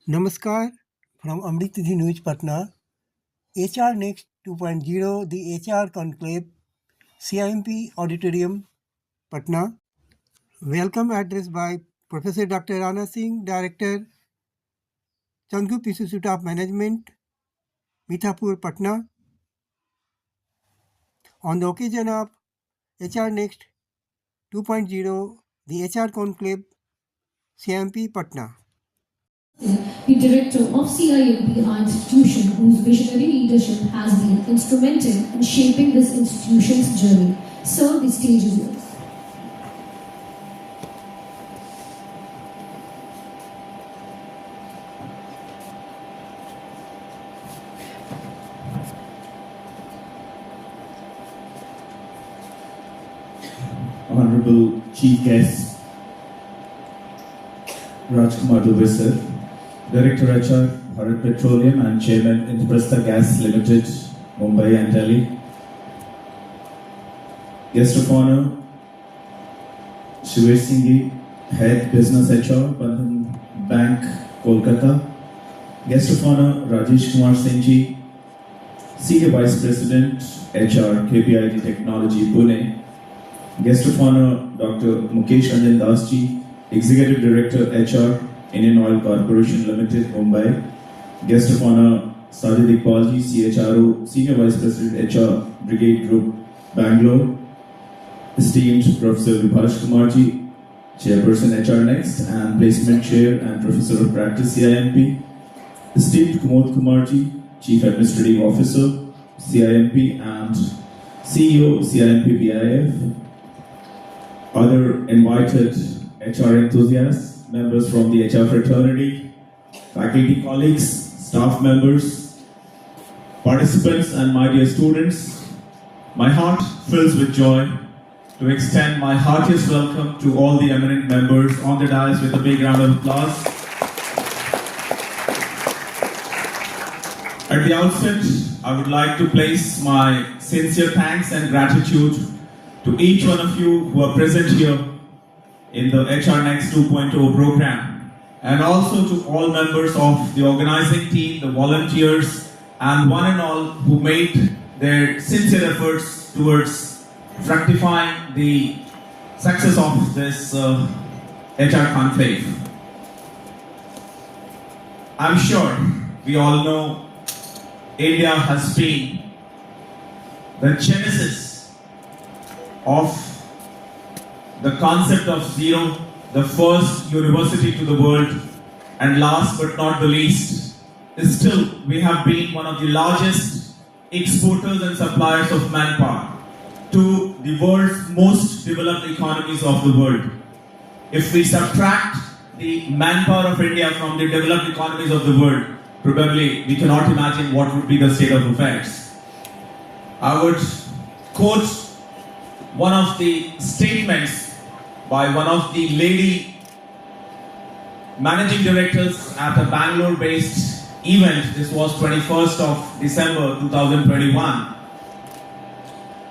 Namaskar from Amritidhi News Patna. HRNEXT 2.0, the HR Conclave, CIMP Auditorium, Patna. Welcome address by Professor Dr. RANA SINGH, Director, Chandgu Institute of Management, Mithapur, Patna. On the occasion of HRNEXT 2.0, the HR Conclave, CIMP, Patna. The director of CIMP, our institution, whose visionary leadership has been instrumental in shaping this institution's journey. Sir, the stage is yours. Honorable Chief Guest Rajkumar Dubey sir, Director HR, Bharat Petroleum and Chairman Indraprastha Gas Limited, Mumbai and Delhi. Guest of Honor, Shivesh Singhi, Head Business HR, Bandhan Bank, Kolkata. Guest of Honor, Rajesh Kumar Singh ji, Senior Vice President, HR, KPIT Technology, Pune. Guest of Honor, Dr. Mukesh Ranjan Das ji, Executive Director, HR, Indian Oil Corporation Limited, Mumbai. Guest of Honor, Sajid Iqbal ji, CHRO, Senior Vice President, HR, Brigade Group, Bangalore. Esteemed Professor Vibhash Kumar ji, Chairperson HRNEXT and Placement Chair and Professor of Practice CIMP. Esteemed Kumod Kumar ji, Chief Administrative Officer, CIMP and CEO, CIMP BIF. Other invited HR enthusiasts, members from the HR fraternity, faculty colleagues, staff members, participants and my dear students, my heart fills with joy to extend my heartiest welcome to all the eminent members on the dais with a big round of applause. At the outset, I would like to place my sincere thanks and gratitude to each one of you who are present here in the HRNEXT 2.0 program, and also to all members of the organizing team, the volunteers, and one and all who made their sincere efforts towards fructifying the success of this HR Conclave. I'm sure we all know India has been the genesis of the concept of zero, the first university to the world, and last but not the least, is still we have been one of the largest exporters and suppliers of manpower to the world's most developed economies of the world. If we subtract the manpower of India from the developed economies of the world, probably we cannot imagine what would be the state of affairs. I would quote one of the statements by one of the lady managing directors at a Bangalore-based event. This was 21st of December 2021.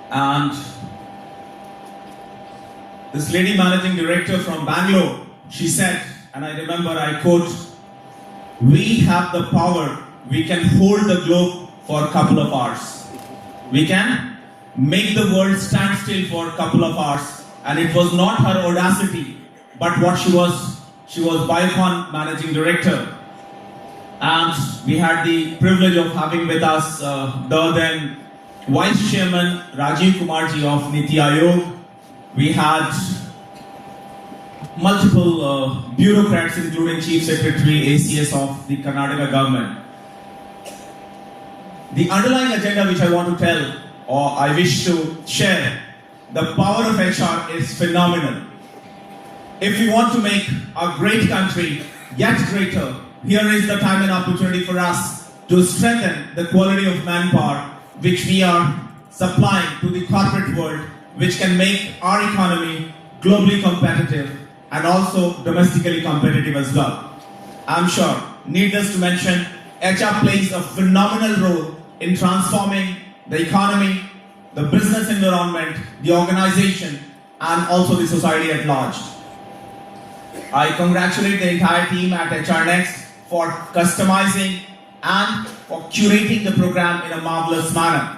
And this lady managing director from Bangalore, she said, and I remember I quote, "We have the power, we can hold the globe for a couple of hours. We can make the world stand still for a couple of hours." And it was not her audacity, but what she was Biocon managing director. And we had the privilege of having with us the then Vice Chairman Rajiv Kumarji of Niti Aayog. We had multiple bureaucrats, including Chief Secretary ACS of the Karnataka government. The underlying agenda which I want to tell, or I wish to share, the power of HR is phenomenal. If we want to make a great country yet greater, here is the time and opportunity for us to strengthen the quality of manpower which we are supplying to the corporate world, which can make our economy globally competitive and also domestically competitive as well. I'm sure, needless to mention, HR plays a phenomenal role in transforming the economy, the business environment, the organization, and also the society at large. I congratulate the entire team at HRNEXT for customizing and for curating the program in a marvelous manner.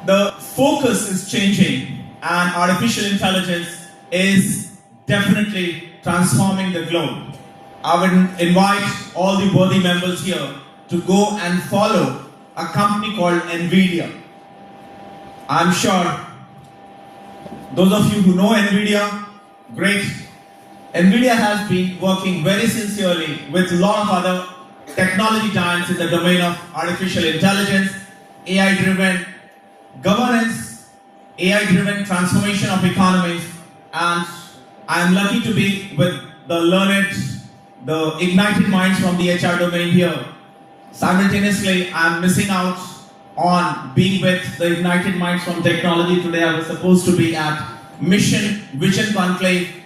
The focus is changing and artificial intelligence is definitely transforming the globe. I would invite all the worthy members here to go and follow a company called NVIDIA. I'm sure those of you who know NVIDIA, great. NVIDIA has been working very sincerely with a lot of other technology giants in the domain of artificial intelligence, AI-driven governance, AI-driven transformation of economies, and I'm lucky to be with the learned, the ignited minds from the HR domain here. Simultaneously, I'm missing out on being with the ignited minds from technology. Today I was supposed to be at Vision Conclave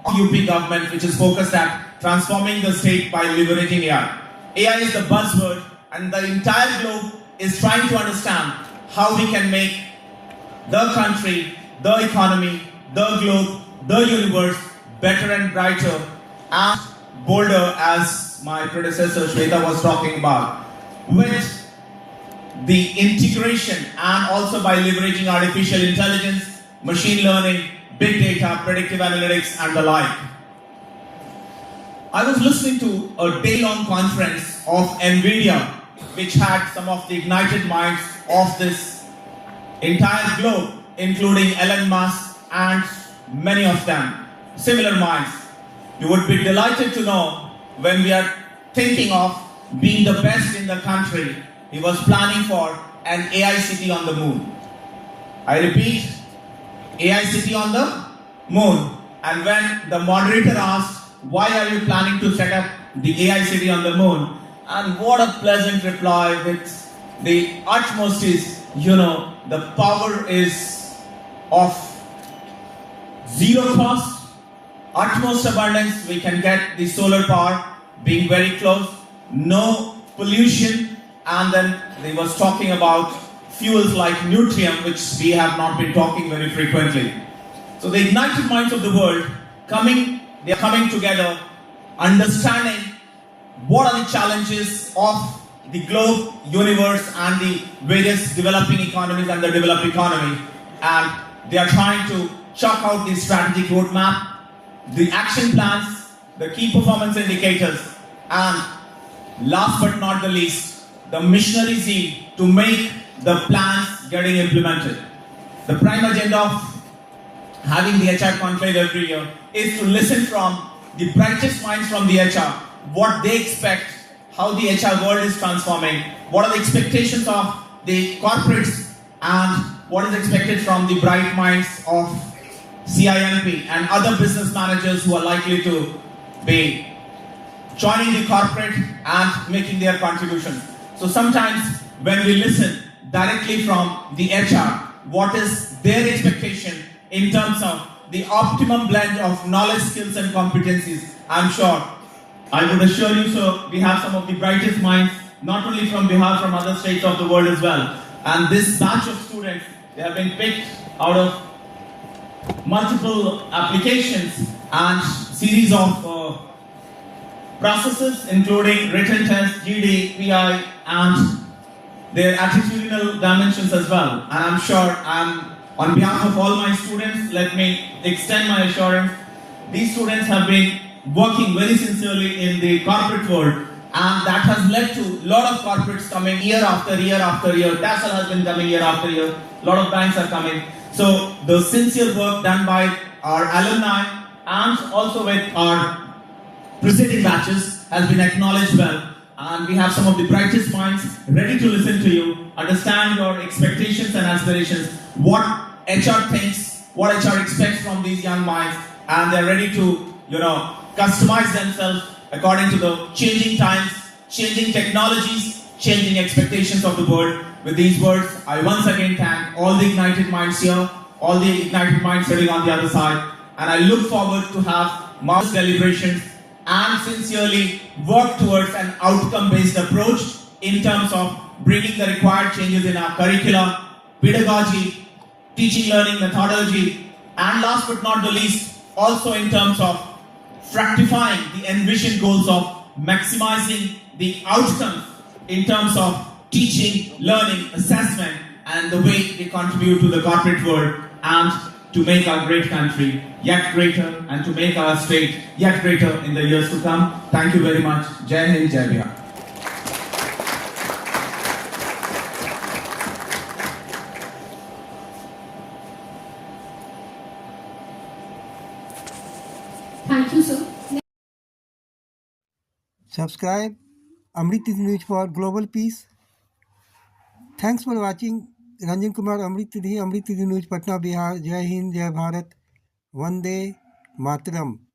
of UP government, which is focused at transforming the state by leveraging AI. AI is the buzzword, and the entire globe is trying to understand how we can make the country, the economy, the globe, the universe better and brighter and bolder, as my predecessor Shweta was talking about, with the integration and also by leveraging artificial intelligence, machine learning, big data, predictive analytics, and the like. I was listening to a day-long conference of NVIDIA, which had some of the ignited minds of this entire globe, including Elon Musk and many of them, similar minds. You would be delighted to know when we are thinking of being the best in the country, he was planning for an AI city on the moon. I repeat, AI city on the moon. And when the moderator asked, why are you planning to set up the AI city on the moon? And what a pleasant reply with the utmost is, the power is of zero cost, utmost abundance. We can get the solar power being very close, no pollution, and then they was talking about fuels like Nutrium, which we have not been talking very frequently. So the ignited minds of the world they are coming together, understanding what are the challenges of the globe, universe, and the various developing economies and the developed economy. And they are trying to chalk out the strategic roadmap, the action plans, the key performance indicators, and last but not the least, the missionary zeal to make the plans getting implemented. The prime agenda of having the HR Conclave every year is to listen from the brightest minds from the HR, what they expect, how the HR world is transforming, what are the expectations of the corporates, and what is expected from the bright minds of CIMP and other business managers who are likely to be joining the corporate and making their contributions. So sometimes when we listen directly from the HR, what is their expectation in terms of the optimum blend of knowledge, skills, and competencies, I'm sure, I would assure you, so we have some of the brightest minds, not only from Bihar, from other states of the world as well. And this batch of students, they have been picked out of multiple applications and series of processes, including written tests, GD, PI, and their attitudinal dimensions as well. And I'm sure, on behalf of all my students, let me extend my assurance. These students have been working very sincerely in the corporate world, and that has led to a lot of corporates coming year after year after year. TASL has been coming year after year. A lot of banks are coming. So the sincere work done by our alumni and also with our preceding batches has been acknowledged well. And we have some of the brightest minds ready to listen to you, understand your expectations and aspirations, what HR thinks, what HR expects from these young minds, and they're ready to, customize themselves according to the changing times, changing technologies, changing expectations of the world. With these words, I once again thank all the ignited minds here, all the ignited minds sitting on the other side, and I look forward to have marvelous deliberations and sincerely work towards an outcome-based approach in terms of bringing the required changes in our curricula, pedagogy, teaching learning methodology, and last but not the least, also in terms of fructifying the envisioned goals of maximizing the outcomes in terms of teaching, learning, assessment, and the way they contribute to the corporate world and to make our great country yet greater and to make our state yet greater in the years to come. Thank you very much. Jai Hind, Jai Bihar. Thank you, sir. Subscribe Amrit News for global peace. Thanks for watching. Ranjan Kumar Amrit News Patna Bihar. Jai Hind, Jai Bharat. Vande Mataram.